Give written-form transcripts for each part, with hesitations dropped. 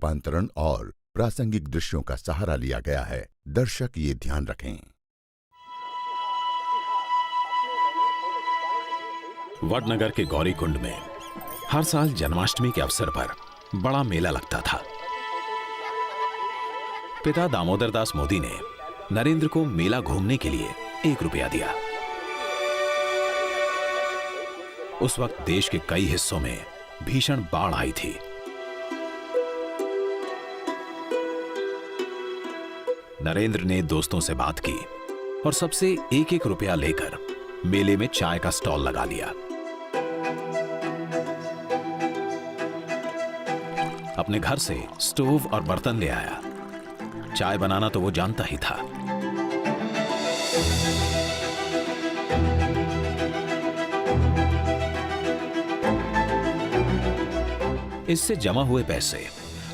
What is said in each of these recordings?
रूपांतरण और प्रासंगिक दृश्यों का सहारा लिया गया है। दर्शक ये ध्यान रखें। वडनगर के गौरीकुंड में हर साल जन्माष्टमी के अवसर पर बड़ा मेला लगता था। पिता दामोदर दास मोदी ने नरेंद्र को मेला घूमने के लिए 1 रुपया दिया। उस वक्त देश के कई हिस्सों में भीषण बाढ़ आई थी। नरेंद्र ने दोस्तों से बात की और सबसे 1-1 रुपया लेकर मेले में चाय का स्टॉल लगा लिया। अपने घर से स्टोव और बर्तन ले आया। चाय बनाना तो वो जानता ही था। इससे जमा हुए पैसे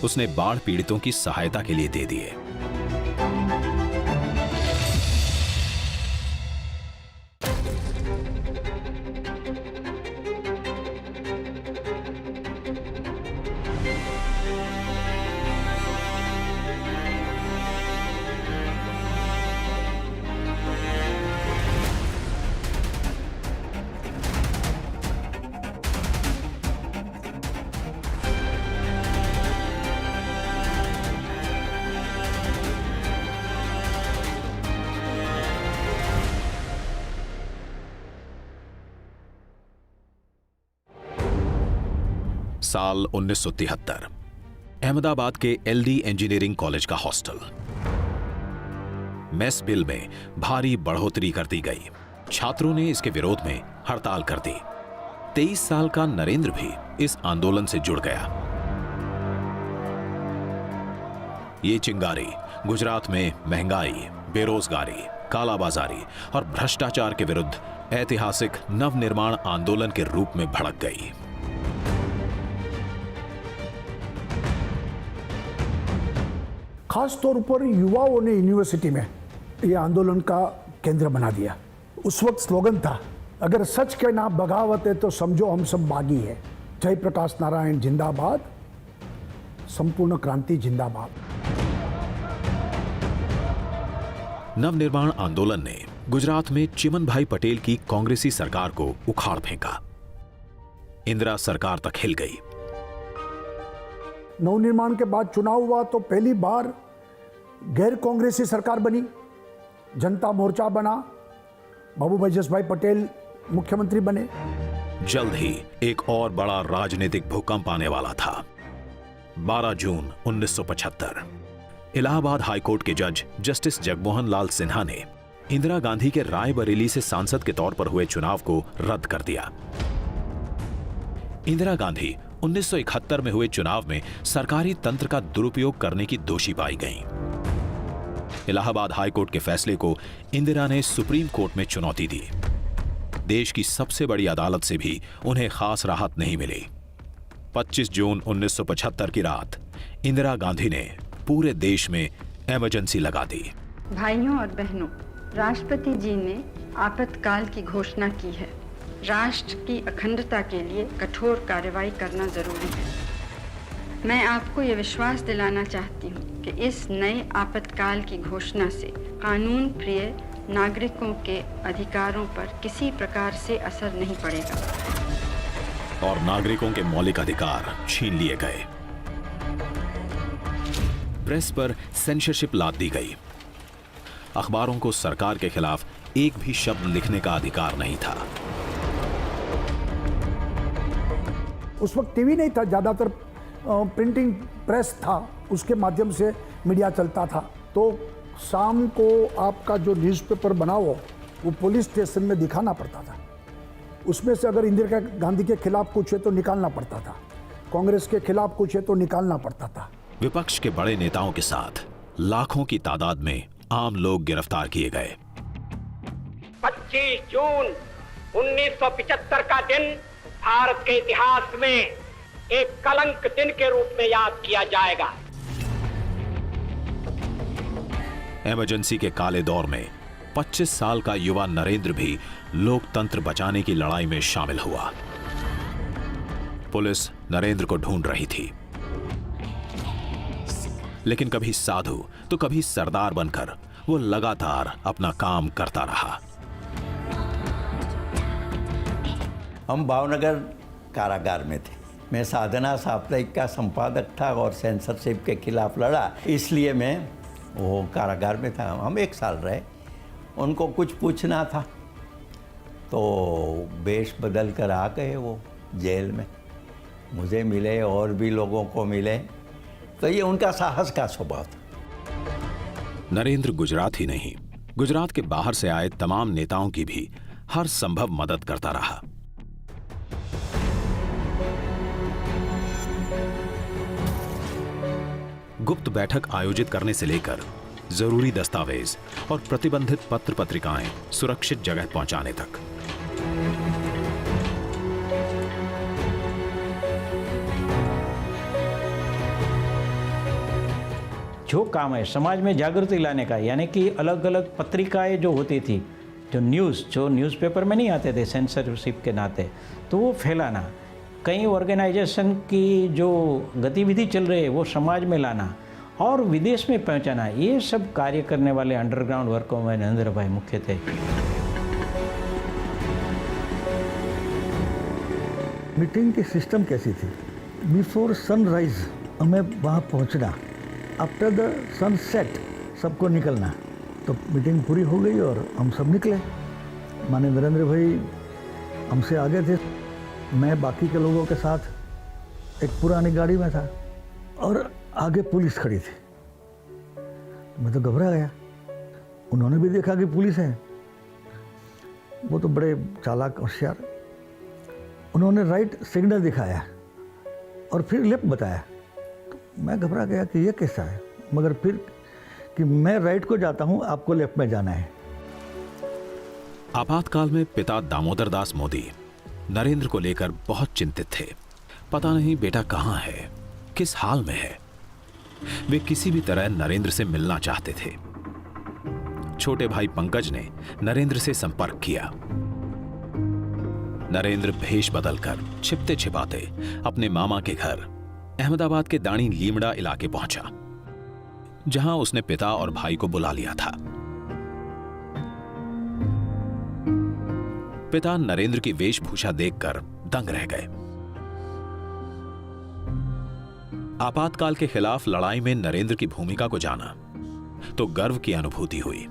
उसने बाढ़ पीड़ितों की सहायता के लिए दे दिए। साल 1973 अहमदाबाद के LD इंजीनियरिंग कॉलेज का हॉस्टल। मेस बिल में भारी बढ़ोतरी कर दी गई। छात्रों ने इसके विरोध में हड़ताल कर दी। 23 साल का नरेंद्र भी इस आंदोलन से जुड़ गया। ये चिंगारी गुजरात में महंगाई, बेरोजगारी, कालाबाजारी और भ्रष्टाचार के विरुद्ध ऐतिहासिक नवनिर्माण आंदोलन के रूप में भड़क गई। खास तौर पर युवाओं ने यूनिवर्सिटी में यह आंदोलन का केंद्र बना दिया। उस वक्त स्लोगन था, अगर सच के नाम बगावत है तो समझो हम सब बागी है। जय प्रकाश नारायण जिंदाबाद, संपूर्ण क्रांति जिंदाबाद। नवनिर्माण आंदोलन ने गुजरात में चिमनभाई पटेल की कांग्रेसी सरकार को उखाड़ फेंका। इंदिरा सरकार तक हिल गई। नवनिर्माण के बाद चुनाव हुआ तो पहली बार गैर कांग्रेसी सरकार बनी, जनता मोर्चा बना, बाबूभाई जसभाई पटेल मुख्यमंत्री बने। जल्द ही एक और बड़ा राजनीतिक भूकंप आने वाला था। 12 जून 1975 इलाहाबाद हाईकोर्ट के जज जस्टिस जगमोहन लाल सिन्हा ने इंदिरा गांधी के रायबरेली से सांसद के तौर पर हुए चुनाव को रद्द कर दिया। इंदिरा गांधी 1971 में हुए चुनाव में सरकारी तंत्र का दुरुपयोग करने की दोषी पाई गईं। इलाहाबाद हाईकोर्ट के फैसले को इंदिरा ने सुप्रीम कोर्ट में चुनौती दी। देश की सबसे बड़ी अदालत से भी उन्हें खास राहत नहीं मिली। 25 जून 1975 की रात इंदिरा गांधी ने पूरे देश में इमरजेंसी लगा दी। भाइयों और बहनों, राष्ट्रपति जी ने आपातकाल की घोषणा की है। राष्ट्र की अखंडता के लिए कठोर कार्रवाई करना जरूरी है। मैं आपको ये विश्वास दिलाना चाहती हूँ कि इस नए आपातकाल की घोषणा से कानून प्रिय नागरिकों के अधिकारों पर किसी प्रकार से असर नहीं पड़ेगा और नागरिकों के मौलिक अधिकार छीन लिए गए। प्रेस पर सेंसरशिप लाद दी गई। अखबारों को सरकार के खिलाफ एक भी शब्द लिखने का अधिकार नहीं था। उस वक्त टीवी नहीं था, ज्यादातर प्रिंटिंग प्रेस था, उसके माध्यम से मीडिया चलता था। तो शाम को आपका जो न्यूज़पेपर बना हो वो पुलिस स्टेशन में दिखाना पड़ता था। उसमें से अगर इंदिरा गांधी के खिलाफ कुछ है तो निकालना पड़ता था, कांग्रेस के खिलाफ कुछ है तो निकालना पड़ता था। विपक्ष के बड़े नेताओं के साथ लाखों की तादाद में आम लोग गिरफ्तार किए गए। 25 जून 1975 का दिन भारत के इतिहास में एक कलंक दिन के रूप में याद किया जाएगा। इमरजेंसी के काले दौर में 25 साल का युवा नरेंद्र भी लोकतंत्र बचाने की लड़ाई में शामिल हुआ। पुलिस नरेंद्र को ढूंढ रही थी। लेकिन कभी साधु तो कभी सरदार बनकर वो लगातार अपना काम करता रहा। हम भावनगर कारागार में थे। मैं साधना साप्ताहिक का संपादक था और सेंसरशिप के खिलाफ लड़ा, इसलिए मैं वो कारागार में था। हम 1 साल रहे। उनको कुछ पूछना था तो वेश बदल कर आ गए वो जेल में। मुझे मिले और भी लोगों को मिले, तो ये उनका साहस का स्वभाव था। नरेंद्र गुजरात ही नहीं, गुजरात के बाहर से आए तमाम नेताओं की भी हर संभव मदद करता रहा। गुप्त बैठक आयोजित करने से लेकर जरूरी दस्तावेज और प्रतिबंधित पत्र पत्रिकाएं सुरक्षित जगह पहुंचाने तक। जो काम है समाज में जागृति लाने का, यानी कि अलग अलग पत्रिकाएं जो होती थी, जो न्यूज़पेपर में नहीं आते थे सेंसरशिप के नाते, तो वो फैलाना, कई ऑर्गेनाइजेशन की जो गतिविधि चल रही है वो समाज में लाना और विदेश में पहुंचाना, ये सब कार्य करने वाले अंडरग्राउंड वर्कों में नरेंद्र भाई मुख्य थे। मीटिंग की सिस्टम कैसी थी? बिफोर सनराइज हमें वहाँ पहुँचना, आफ्टर द सनसेट सबको निकलना। तो मीटिंग पूरी हो गई और हम सब निकले। माने नरेंद्र भाई हमसे आगे थे, मैं बाकी के लोगों के साथ एक पुरानी गाड़ी में था और आगे पुलिस खड़ी थी। मैं तो घबरा गया। उन्होंने भी देखा कि पुलिस है। वो तो बड़े चालाक होशियार, उन्होंने राइट सिग्नल दिखाया और फिर लेफ्ट बताया। तो मैं घबरा गया कि ये कैसा है, मगर फिर कि मैं राइट को जाता हूँ, आपको लेफ्ट में जाना है। आपातकाल में पिता दामोदर दास मोदी नरेंद्र को लेकर बहुत चिंतित थे। पता नहीं बेटा कहाँ है, किस हाल में है। वे किसी भी तरह नरेंद्र से मिलना चाहते थे। छोटे भाई पंकज ने नरेंद्र से संपर्क किया। नरेंद्र भेष बदलकर छिपते छिपाते अपने मामा के घर अहमदाबाद के दाणी लीमड़ा इलाके पहुंचा, जहां उसने पिता और भाई को बुला लिया था। पिता नरेंद्र की वेशभूषा देखकर दंग रह गए। आपातकाल के खिलाफ लड़ाई में नरेंद्र की भूमिका को जाना तो गर्व की अनुभूति हुई।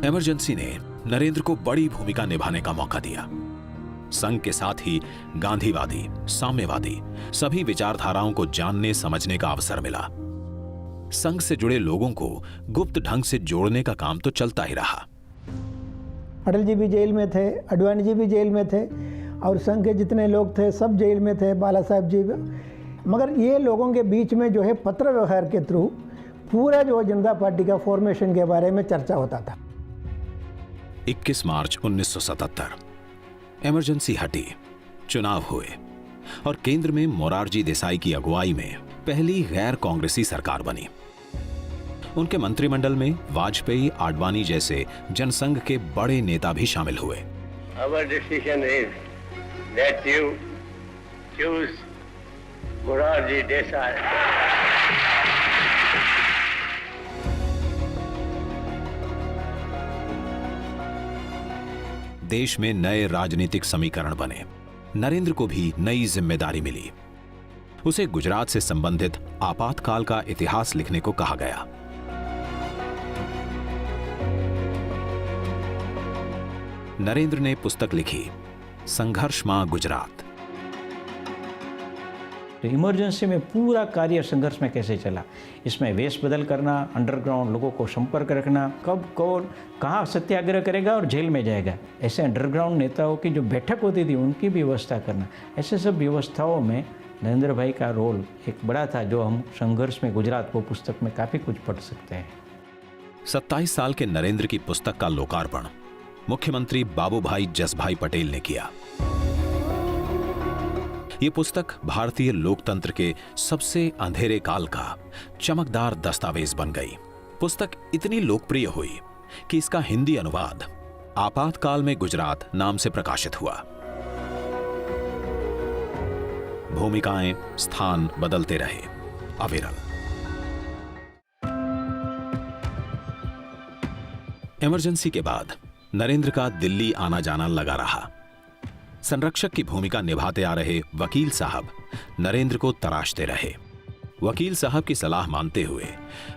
इमरजेंसी ने नरेंद्र को बड़ी भूमिका निभाने का मौका दिया। संघ के साथ ही गांधीवादी, साम्यवादी सभी विचारधाराओं को जानने समझने का अवसर मिला। संघ से जुड़े लोगों को गुप्त ढंग से जोड़ने का काम तो चलता ही रहा। अटल जी भी जेल में थे, अडवाणी जी भी जेल में थे और संघ के जितने लोग थे सब जेल में थे, बाला साहब जी भी। मगर ये लोगों के बीच में जो है पत्र व्यवहार के थ्रू पूरा जो जनता पार्टी का फॉर्मेशन के बारे में चर्चा होता था। 21 मार्च 1977 इमरजेंसी हटी, चुनाव हुए और केंद्र में मोरारजी देसाई की अगुवाई में पहली गैर कांग्रेसी सरकार बनी। उनके मंत्रिमंडल में वाजपेयी, आडवाणी जैसे जनसंघ के बड़े नेता भी शामिल हुए। Our decision is that you choose Morarji Desai. देश में नए राजनीतिक समीकरण बने। नरेंद्र को भी नई जिम्मेदारी मिली। उसे गुजरात से संबंधित आपातकाल का इतिहास लिखने को कहा गया। नरेंद्र ने पुस्तक लिखी, संघर्ष मां गुजरात। तो इमरजेंसी में पूरा कार्य संघर्ष में कैसे चला, इसमें वेश बदल करना, अंडरग्राउंड लोगों को संपर्क रखना, कब कौन कहाँ सत्याग्रह करेगा और जेल में जाएगा, ऐसे अंडरग्राउंड नेताओं की जो बैठक होती थी उनकी भी व्यवस्था करना, ऐसे सब व्यवस्थाओं में नरेंद्र भाई का रोल एक बड़ा था, जो हम संघर्ष में गुजरात वो पुस्तक में काफ़ी कुछ पढ़ सकते हैं। 27 साल के नरेंद्र की पुस्तक का लोकार्पण मुख्यमंत्री बाबूभाई जसभाई पटेल ने किया। यह पुस्तक भारतीय लोकतंत्र के सबसे अंधेरे काल का चमकदार दस्तावेज बन गई। पुस्तक इतनी लोकप्रिय हुई कि इसका हिंदी अनुवाद आपातकाल में गुजरात नाम से प्रकाशित हुआ। भूमिकाएं, स्थान बदलते रहे, अविरल। इमरजेंसी के बाद नरेंद्र का दिल्ली आना जाना लगा रहा। संरक्षक की भूमिका निभाते आ रहे वकील साहब नरेंद्र को तराशते रहे। वकील साहब की सलाह मानते हुए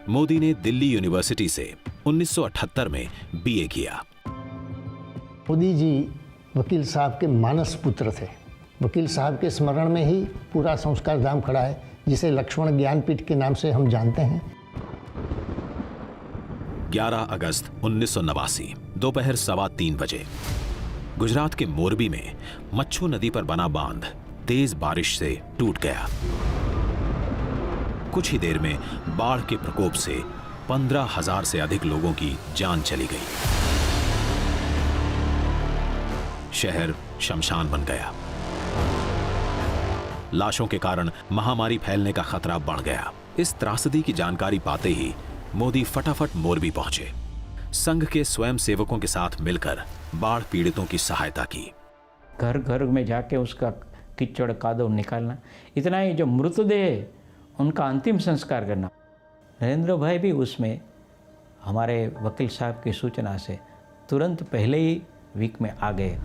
मोदी ने दिल्ली यूनिवर्सिटी से 1978 में बीए किया। मोदी जी वकील साहब के मानस पुत्र थे। वकील साहब के स्मरण में ही पूरा संस्कार धाम खड़ा है, जिसे लक्ष्मण ज्ञानपीठ के नाम से हम जानते हैं। 11 अगस्त 1989 दोपहर 3:15 बजे गुजरात के मोरबी में मच्छू नदी पर बना बांध तेज बारिश से टूट गया। कुछ ही देर में बाढ़ के प्रकोप से 15,000 से अधिक लोगों की जान चली गई। शहर शमशान बन गया। लाशों के कारण महामारी फैलने का खतरा बढ़ गया। इस त्रासदी की जानकारी पाते ही मोदी फटाफट मोरबी पहुंचे। संघ के स्वयं सेवकों के साथ मिलकर बाढ़ पीड़ितों की सहायता की। घर घर में जाके उसका कीचड़ कादव निकालना, इतना ही जो मृतदेह उनका अंतिम संस्कार करना। नरेंद्र भाई भी उसमें हमारे वकील साहब की सूचना से तुरंत पहले ही वीक में आ गए।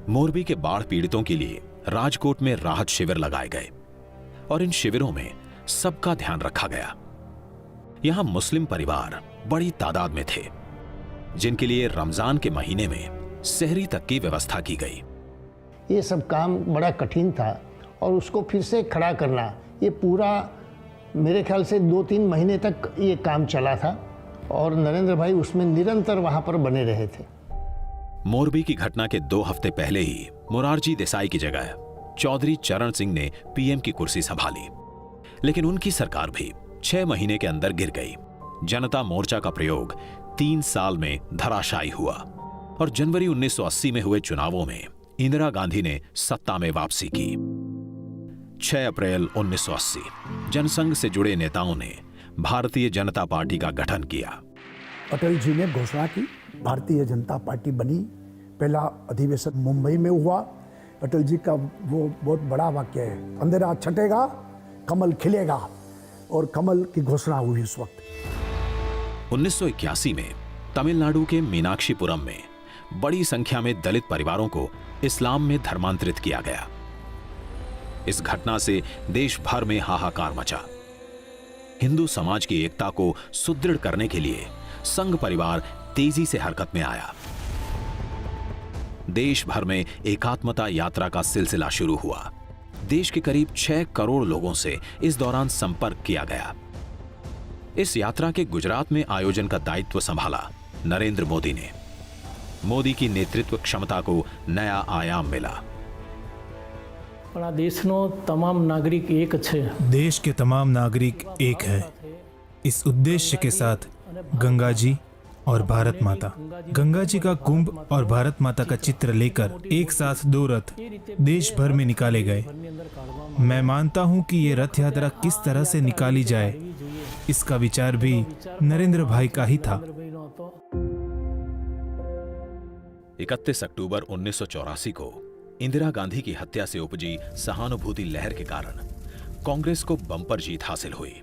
मोरबी के बाढ़ पीड़ितों के लिए राजकोट में राहत शिविर लगाए गए और इन शिविरों में सबका ध्यान रखा गया। यहां मुस्लिम परिवार बड़ी तादाद में थे, जिनके लिए रमजान के महीने में सहरी तक की व्यवस्था की गई। ये सब काम बड़ा कठिन था और उसको फिर से खड़ा करना, ये पूरा मेरे ख्याल से 2-3 महीने तक ये काम चला था और नरेंद्र भाई उसमें निरंतर वहां पर बने रहे थे। मोरबी की घटना के 2 हफ्ते पहले ही मोरारजी देसाई की जगह चौधरी चरण सिंह ने पीएम की कुर्सी संभाली, लेकिन उनकी सरकार भी 6 महीने के अंदर गिर गई। जनता मोर्चा का प्रयोग 3 साल में धराशायी हुआ और जनवरी 1980 में हुए चुनावों में इंदिरा गांधी ने सत्ता में वापसी की। 6 अप्रैल 1980 जनसंघ से जुड़े नेताओं ने भारतीय जनता पार्टी का गठन किया। अटल जी ने घोषणा की, भारतीय जनता पार्टी बनी। पहला अधिवेशन मुंबई में हुआ। अटल जी का वो बहुत बड़ा वाक्य है, अंधेरा छटेगा कमल खिलेगा, और कमल की घोषणा हुई उस वक्त। 1981 में तमिलनाडु के मीनाक्षीपुरम में बड़ी संख्या में दलित परिवारों को इस्लाम में धर्मांतरित किया गया। इस घटना से देश भर में हाहाकार मचा। हिंदू समाज की एकता को सुदृढ़ करने के लिए संघ परिवार तेजी से हरकत में आया। देश भर में एकात्मता यात्रा का सिलसिला शुरू हुआ। देश के करीब 6 करोड़ लोगों से इस दौरान संपर्क किया गया। इस यात्रा के गुजरात में आयोजन का दायित्व संभाला नरेंद्र मोदी ने। मोदी की नेतृत्व क्षमता को नया आयाम मिला। देशनो तमाम नागरिक एक छे। देश के तमाम नागरिक एक है। इस उद्देश्य के साथ गंगा जी और भारत माता, गंगा जी का कुंभ और भारत माता का चित्र लेकर एक साथ 2 रथ देश भर में निकाले गए। मैं मानता हूं कि ये रथ यात्रा किस तरह से निकाली जाए, इसका विचार भी नरेंद्र भाई का ही था। 31 अक्टूबर 1984 को इंदिरा गांधी की हत्या से उपजी सहानुभूति लहर के कारण कांग्रेस को बम्पर जीत हासिल हुई।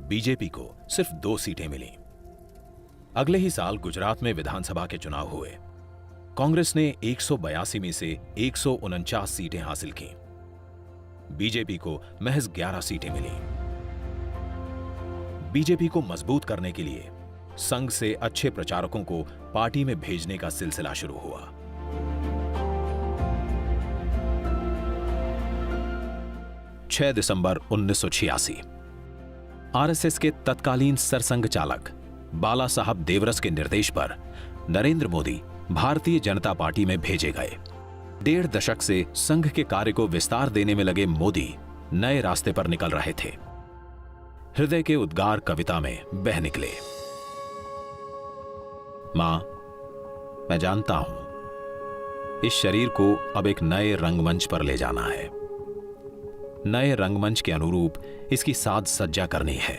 बीजेपी को सिर्फ 2 सीटें मिली। अगले ही साल गुजरात में विधानसभा के चुनाव हुए। कांग्रेस ने 182 में से 149 सीटें हासिल की। बीजेपी को महज 11 सीटें मिली। बीजेपी को मजबूत करने के लिए संघ से अच्छे प्रचारकों को पार्टी में भेजने का सिलसिला शुरू हुआ। दिसंबर 1986 आरएसएस के तत्कालीन सरसंघ चालक बाला साहब देवरस के निर्देश पर नरेंद्र मोदी भारतीय जनता पार्टी में भेजे गए। 1.5 दशक से संघ के कार्य को विस्तार देने में लगे मोदी नए रास्ते पर निकल रहे थे। हृदय के उद्गार कविता में बह निकले। मां, मैं जानता हूं इस शरीर को अब एक नए रंगमंच पर ले जाना है। नए रंगमंच के अनुरूप इसकी साज सज्जा करनी है।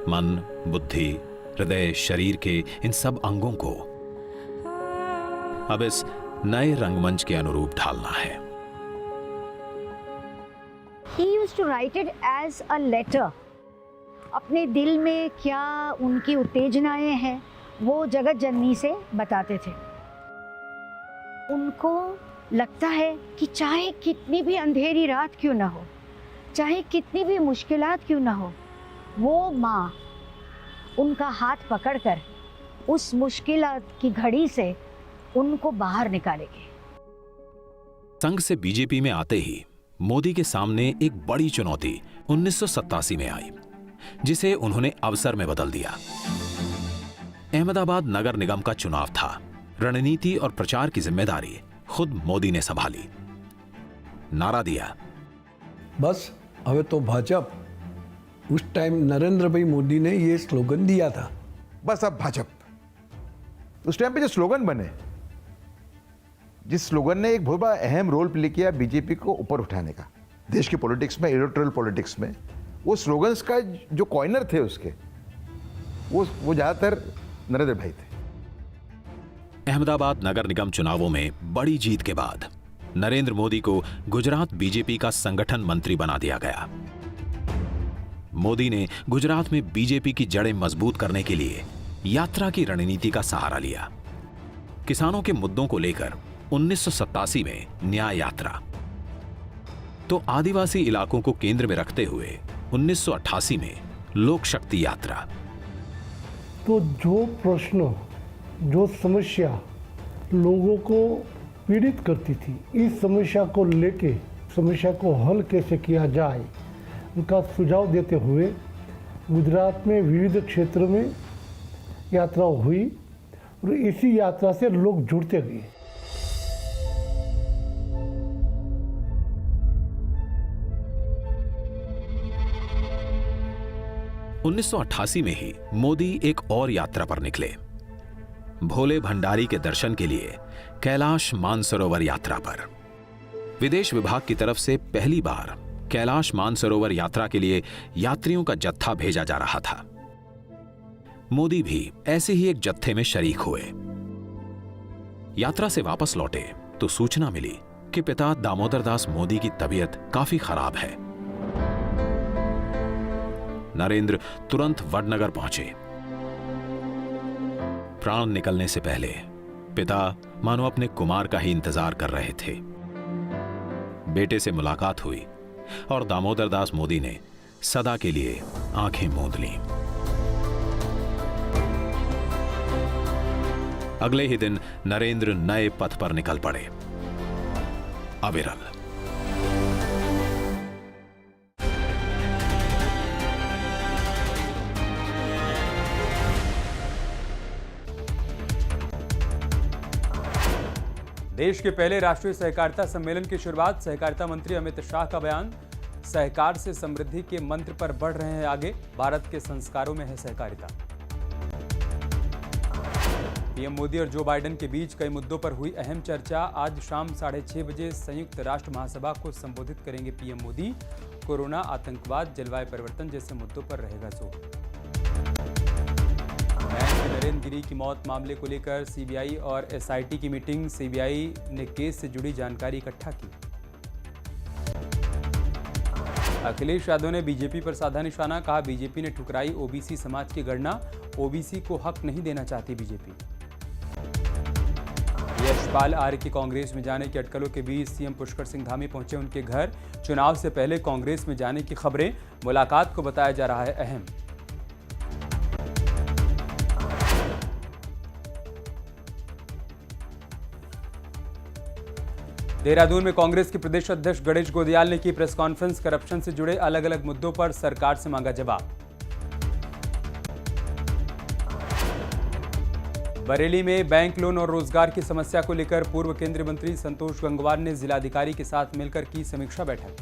मन, बुद्धि, हृदय, शरीर के इन सब अंगों को अब इस नए रंगमंच के अनुरूप ढालना है। He used to write it as a letter. अपने दिल में क्या उनकी उत्तेजनाएं हैं वो जगत जननी से बताते थे। उनको लगता है कि चाहे कितनी भी अंधेरी रात क्यों ना हो, चाहे कितनी भी मुश्किलात क्यों ना हो, वो माँ उनका हाथ पकड़कर उस मुश्किलात की घड़ी से उनको बाहर निकालेगी। संघ से बीजेपी में आते ही मोदी के सामने एक बड़ी चुनौती 1987 में आई, जिसे उन्होंने अवसर में बदल दिया। अहमदाबाद नगर निगम का चुनाव था। रणनीति और प्रचार की जिम्मेदारी खुद मोदी ने संभाली। नारा दिया, बस હવે तो भाजप। उस टाइम नरेंद्र भाई मोदी ने ये स्लोगन दिया था, बस अब भाजप। उस टाइम पे जो स्लोगन बने, जिस स्लोगन ने एक बहुत बड़ा अहम रोल प्ले किया बीजेपी को ऊपर उठाने का देश की पॉलिटिक्स में, इलेक्टोरल पॉलिटिक्स में, वो स्लोगन्स का जो कॉइनर थे उसके, वो ज्यादातर नरेंद्र भाई थे। अहमदाबाद नगर निगम चुनावों में बड़ी जीत के बाद नरेंद्र मोदी को गुजरात बीजेपी का संगठन मंत्री बना दिया गया। मोदी ने गुजरात में बीजेपी की जड़ें मजबूत करने के लिए यात्रा की रणनीति का सहारा लिया। किसानों के मुद्दों को लेकर 1987 में न्याय यात्रा, तो आदिवासी इलाकों को केंद्र में रखते हुए 1988 में लोक शक्ति यात्रा। तो जो प्रश्न, जो समस्या लोगों को पीड़ित करती थी, इस समस्या को लेके समस्या को हल कैसे किया जाए, उनका सुझाव देते हुए गुजरात में विविध क्षेत्रों में यात्रा हुई और इसी यात्रा से लोग जुड़ते गए। उन्नीस में ही मोदी एक और यात्रा पर निकले, भोले भंडारी के दर्शन के लिए कैलाश मानसरोवर यात्रा पर। विदेश विभाग की तरफ से पहली बार कैलाश मानसरोवर यात्रा के लिए यात्रियों का जत्था भेजा जा रहा था। मोदी भी ऐसे ही एक जत्थे में शरीक हुए। यात्रा से वापस लौटे तो सूचना मिली कि पिता दामोदर दास मोदी की तबीयत काफी खराब है। नरेंद्र तुरंत वडनगर पहुंचे। प्राण निकलने से पहले पिता मानो अपने कुमार का ही इंतजार कर रहे थे। बेटे से मुलाकात हुई और दामोदर दास मोदी ने सदा के लिए आंखें मूंद लीं। अगले ही दिन नरेंद्र नए पथ पर निकल पड़े, अविरल। देश के पहले राष्ट्रीय सहकारिता सम्मेलन की शुरुआत, सहकारिता मंत्री अमित शाह का बयान, सहकार से समृद्धि के मंत्र पर बढ़ रहे हैं आगे, भारत के संस्कारों में है सहकारिता। पीएम मोदी और जो बाइडेन के बीच कई मुद्दों पर हुई अहम चर्चा। आज शाम 6:30 बजे संयुक्त राष्ट्र महासभा को संबोधित करेंगे पीएम मोदी। कोरोना, आतंकवाद, जलवायु परिवर्तन जैसे मुद्दों पर रहेगा जोर। नरेंद्र गिरी की मौत मामले को लेकर सीबीआई और एसआईटी की मीटिंग, सीबीआई ने केस से जुड़ी जानकारी इकट्ठा की। अखिलेश यादव ने बीजेपी पर साधा निशाना, कहा बीजेपी ने ठुकराई ओबीसी समाज की गणना, ओबीसी को हक नहीं देना चाहती बीजेपी। यशपाल आर्य की कांग्रेस में जाने की अटकलों के बीच सीएम पुष्कर सिंह धामी पहुंचे उनके घर। चुनाव से पहले कांग्रेस में जाने की खबरें, मुलाकात को बताया जा रहा है अहम। देहरादून में कांग्रेस के प्रदेश अध्यक्ष गणेश गोदियाल ने की प्रेस कॉन्फ्रेंस, करप्शन से जुड़े अलग अलग मुद्दों पर सरकार से मांगा जवाब। बरेली में बैंक लोन और रोजगार की समस्या को लेकर पूर्व केंद्रीय मंत्री संतोष गंगवार ने जिलाधिकारी के साथ मिलकर की समीक्षा बैठक।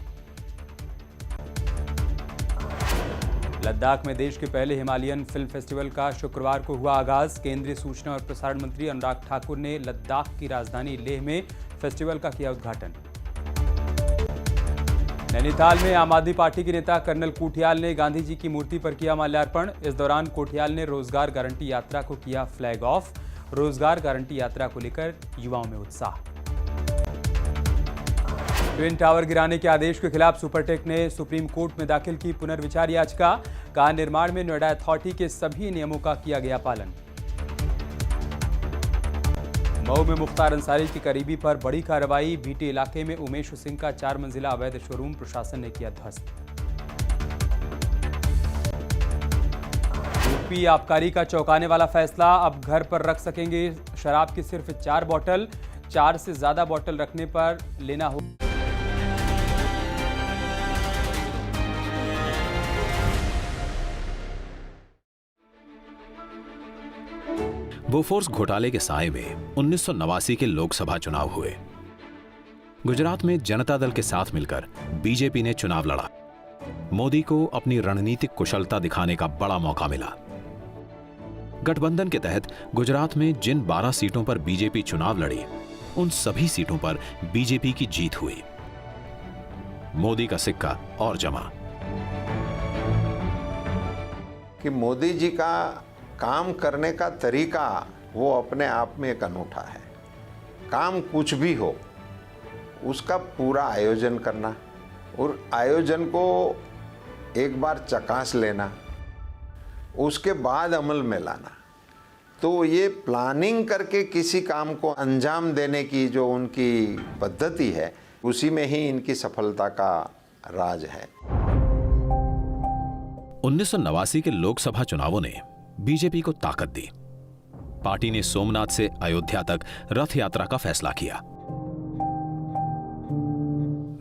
लद्दाख में देश के पहले हिमालयन फिल्म फेस्टिवल का शुक्रवार को हुआ आगाज। केंद्रीय सूचना और प्रसारण मंत्री अनुराग ठाकुर ने लद्दाख की राजधानी लेह में फेस्टिवल का किया उद्घाटन। नैनीताल में आम आदमी पार्टी के नेता कर्नल कोठियाल ने गांधी जी की मूर्ति पर किया माल्यार्पण। इस दौरान कोठियाल ने रोजगार गारंटी यात्रा को किया फ्लैग ऑफ। रोजगार गारंटी यात्रा को लेकर युवाओं में उत्साह। ट्विन टावर गिराने के आदेश के खिलाफ सुपरटेक ने सुप्रीम कोर्ट में दाखिल की पुनर्विचार याचिका। कहा निर्माण में नोएडा अथॉरिटी के सभी नियमों का किया गया पालन। मऊ में मुख्तार अंसारी की करीबी पर बड़ी कार्रवाई। बीटी इलाके में उमेश सिंह का 4 मंजिला अवैध शोरूम प्रशासन ने किया ध्वस्त। यूपी आबकारी का चौंकाने वाला फैसला। अब घर पर रख सकेंगे शराब की सिर्फ 4 बॉटल। 4 से ज्यादा बॉटल रखने पर लेना हो। बोफोर्स घोटाले के साए में 1989 के लोकसभा चुनाव हुए। गुजरात में जनता दल के साथ मिलकर बीजेपी ने चुनाव लड़ा। मोदी को अपनी रणनीतिक कुशलता दिखाने का बड़ा मौका मिला। गठबंधन के तहत गुजरात में जिन 12 सीटों पर बीजेपी चुनाव लड़ी, उन सभी सीटों पर बीजेपी की जीत हुई। मोदी का सिक्का और जमा। कि मोदी जी का काम करने का तरीका वो अपने आप में एक अनूठा है। काम कुछ भी हो, उसका पूरा आयोजन करना और आयोजन को एक बार चकास लेना, उसके बाद अमल में लाना। तो ये प्लानिंग करके किसी काम को अंजाम देने की जो उनकी पद्धति है, उसी में ही इनकी सफलता का राज है। 1989 के लोकसभा चुनावों ने बीजेपी को ताकत दी। पार्टी ने सोमनाथ से अयोध्या तक रथ यात्रा का फैसला किया।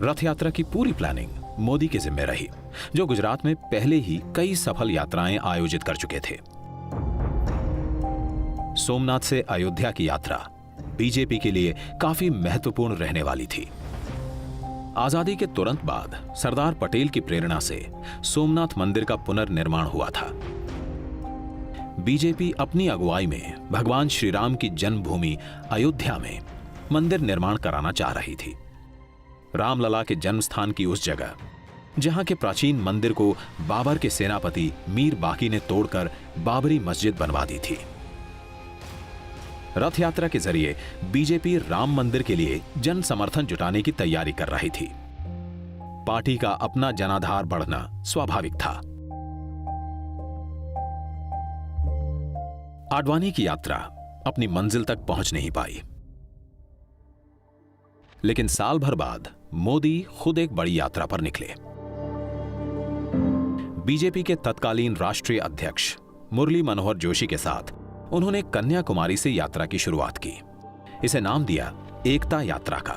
रथ यात्रा की पूरी प्लानिंग मोदी के जिम्मे रही, जो गुजरात में पहले ही कई सफल यात्राएं आयोजित कर चुके थे। सोमनाथ से अयोध्या की यात्रा बीजेपी के लिए काफी महत्वपूर्ण रहने वाली थी। आजादी के तुरंत बाद सरदार पटेल की प्रेरणा से सोमनाथ मंदिर का पुनर्निर्माण हुआ था। बीजेपी अपनी अगुवाई में भगवान श्री राम की जन्मभूमि अयोध्या में मंदिर निर्माण कराना चाह रही थी। रामलला के जन्म स्थान की उस जगह जहां के प्राचीन मंदिर को बाबर के सेनापति मीर बाकी ने तोड़कर बाबरी मस्जिद बनवा दी थी। रथ यात्रा के जरिए बीजेपी राम मंदिर के लिए जन समर्थन जुटाने की तैयारी कर रही थी। पार्टी का अपना जनाधार बढ़ना स्वाभाविक था। आडवाणी की यात्रा अपनी मंजिल तक पहुंच नहीं पाई, लेकिन साल भर बाद मोदी खुद एक बड़ी यात्रा पर निकले। बीजेपी के तत्कालीन राष्ट्रीय अध्यक्ष मुरली मनोहर जोशी के साथ उन्होंने कन्याकुमारी से यात्रा की शुरुआत की। इसे नाम दिया एकता यात्रा का।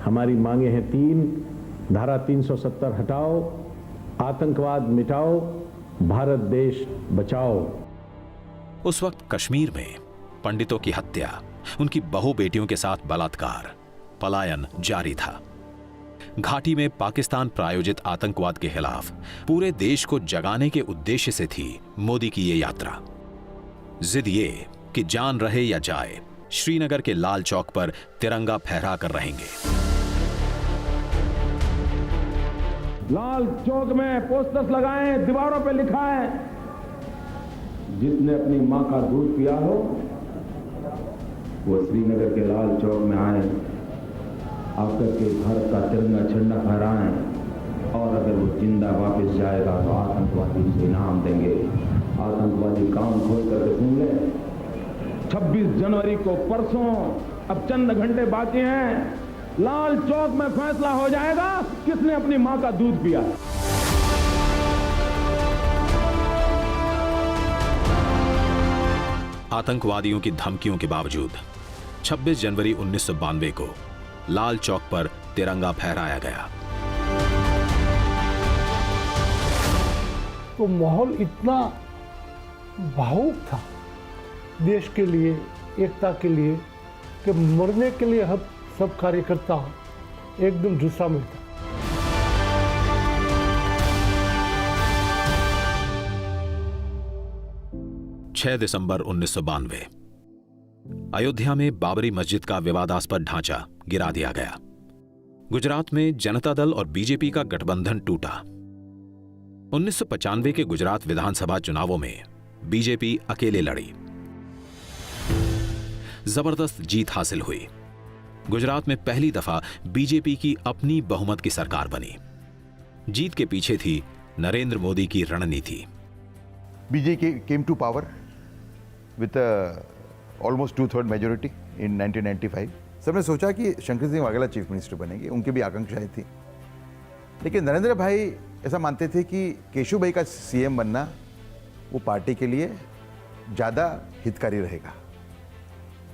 हमारी मांगे हैं 3। धारा 370 हटाओ, आतंकवाद मिटाओ, भारत देश बचाओ। उस वक्त कश्मीर में पंडितों की हत्या, उनकी बहु बेटियों के साथ बलात्कार, पलायन जारी था। घाटी में पाकिस्तान प्रायोजित आतंकवाद के खिलाफ पूरे देश को जगाने के उद्देश्य से थी मोदी की ये यात्रा। जिद ये कि जान रहे या जाए, श्रीनगर के लाल चौक पर तिरंगा फहरा कर रहेंगे। लाल चौक में पोस्टर्स लगाएं, दीवारों पे लिखा है, जिसने अपनी मां का दूध पिया हो वो श्रीनगर के लाल चौक में आए, आकर के भारत का तिरंगा झंडा फहराएं, और अगर वो जिंदा वापस जाएगा तो आतंकवादी से इनाम देंगे। आतंकवादी कान खोल करके सुन ले। 26 जनवरी को परसों, अब चंद घंटे बाकी हैं, लाल चौक में फैसला हो जाएगा किसने अपनी मां का दूध पिया। आतंकवादियों की धमकियों के बावजूद 26 जनवरी 1992 को लाल चौक पर तिरंगा फहराया गया। तो माहौल इतना भावुक था देश के लिए, एकता के लिए, कि मरने के लिए हम सब कार्यकर्ता एकदम जुस्सा में था। दिसंबर 1992 अयोध्या में बाबरी मस्जिद का विवादास्पद ढांचा गिरा दिया गया। गुजरात में जनता दल और बीजेपी का गठबंधन टूटा। 1995 के गुजरात विधानसभा चुनावों में बीजेपी अकेले लड़ी। जबरदस्त जीत हासिल हुई। गुजरात में पहली दफा बीजेपी की अपनी बहुमत की सरकार बनी। जीत के पीछे थी नरेंद्र मोदी की रणनीति। BJP came to power with almost 2/3 majority in 1995. सबने सोचा कि शंकर सिंह वाघेला चीफ मिनिस्टर बनेंगे, उनकी भी आकांक्षाएं थी। लेकिन नरेंद्र भाई ऐसा मानते थे कि केशुभाई का सीएम बनना वो पार्टी के लिए ज़्यादा हितकारी रहेगा,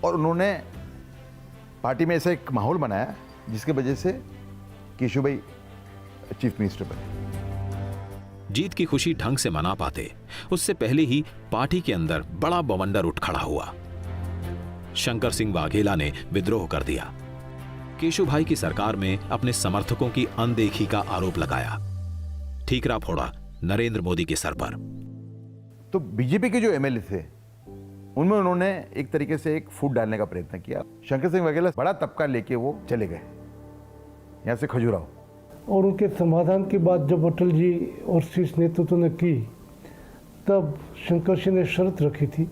और उन्होंने पार्टी में ऐसा एक माहौल बनाया जिसकी वजह से केशुभाई चीफ मिनिस्टर बने। जीत की खुशी ढंग से मना पाते उससे पहले ही पार्टी के अंदर बड़ा बवंडर उठ खड़ा हुआ। शंकर सिंह वाघेला ने विद्रोह कर दिया। केशुभाई की सरकार में अपने समर्थकों की अनदेखी का आरोप लगाया। ठीकरा फोड़ा नरेंद्र मोदी के सर पर। तो बीजेपी के जो एमएलए थे उनमें उन्होंने एक तरीके से एक फूट डालने का प्रयत्न किया। शंकर सिंह वाघेला बड़ा तबका लेके वो चले गए यहां से खजुराहो, और उनके समाधान की बात जब अटल जी और शीर्ष नेतृत्व ने की, तब शंकर सिंह ने शर्त रखी थी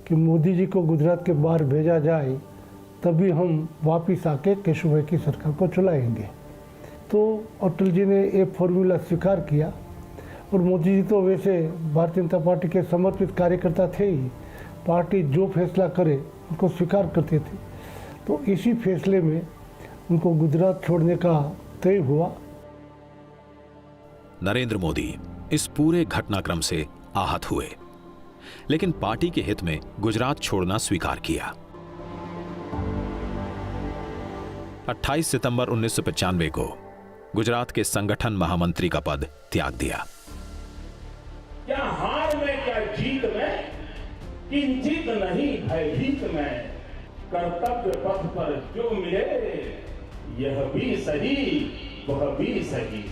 कि मोदी जी को गुजरात के बाहर भेजा जाए, तभी हम वापिस आके केशुभाई की सरकार को चलाएंगे। तो अटल जी ने ये फॉर्मूला स्वीकार किया, और मोदी जी तो वैसे भारतीय जनता पार्टी के समर्पित कार्यकर्ता थे ही, पार्टी जो फैसला करे उनको स्वीकार करते थे। तो इसी फैसले में उनको गुजरात छोड़ने का तय हुआ। नरेंद्र मोदी इस पूरे घटनाक्रम से आहत हुए, लेकिन पार्टी के हित में गुजरात छोड़ना स्वीकार किया। 28 सितंबर 1995 को गुजरात के संगठन महामंत्री का पद त्याग दिया। क्या हार में, क्या जीत में, किंचित नहीं भयभीत में, कर्तव्य पथ पर जो मिले यह भी सही वह भी सही।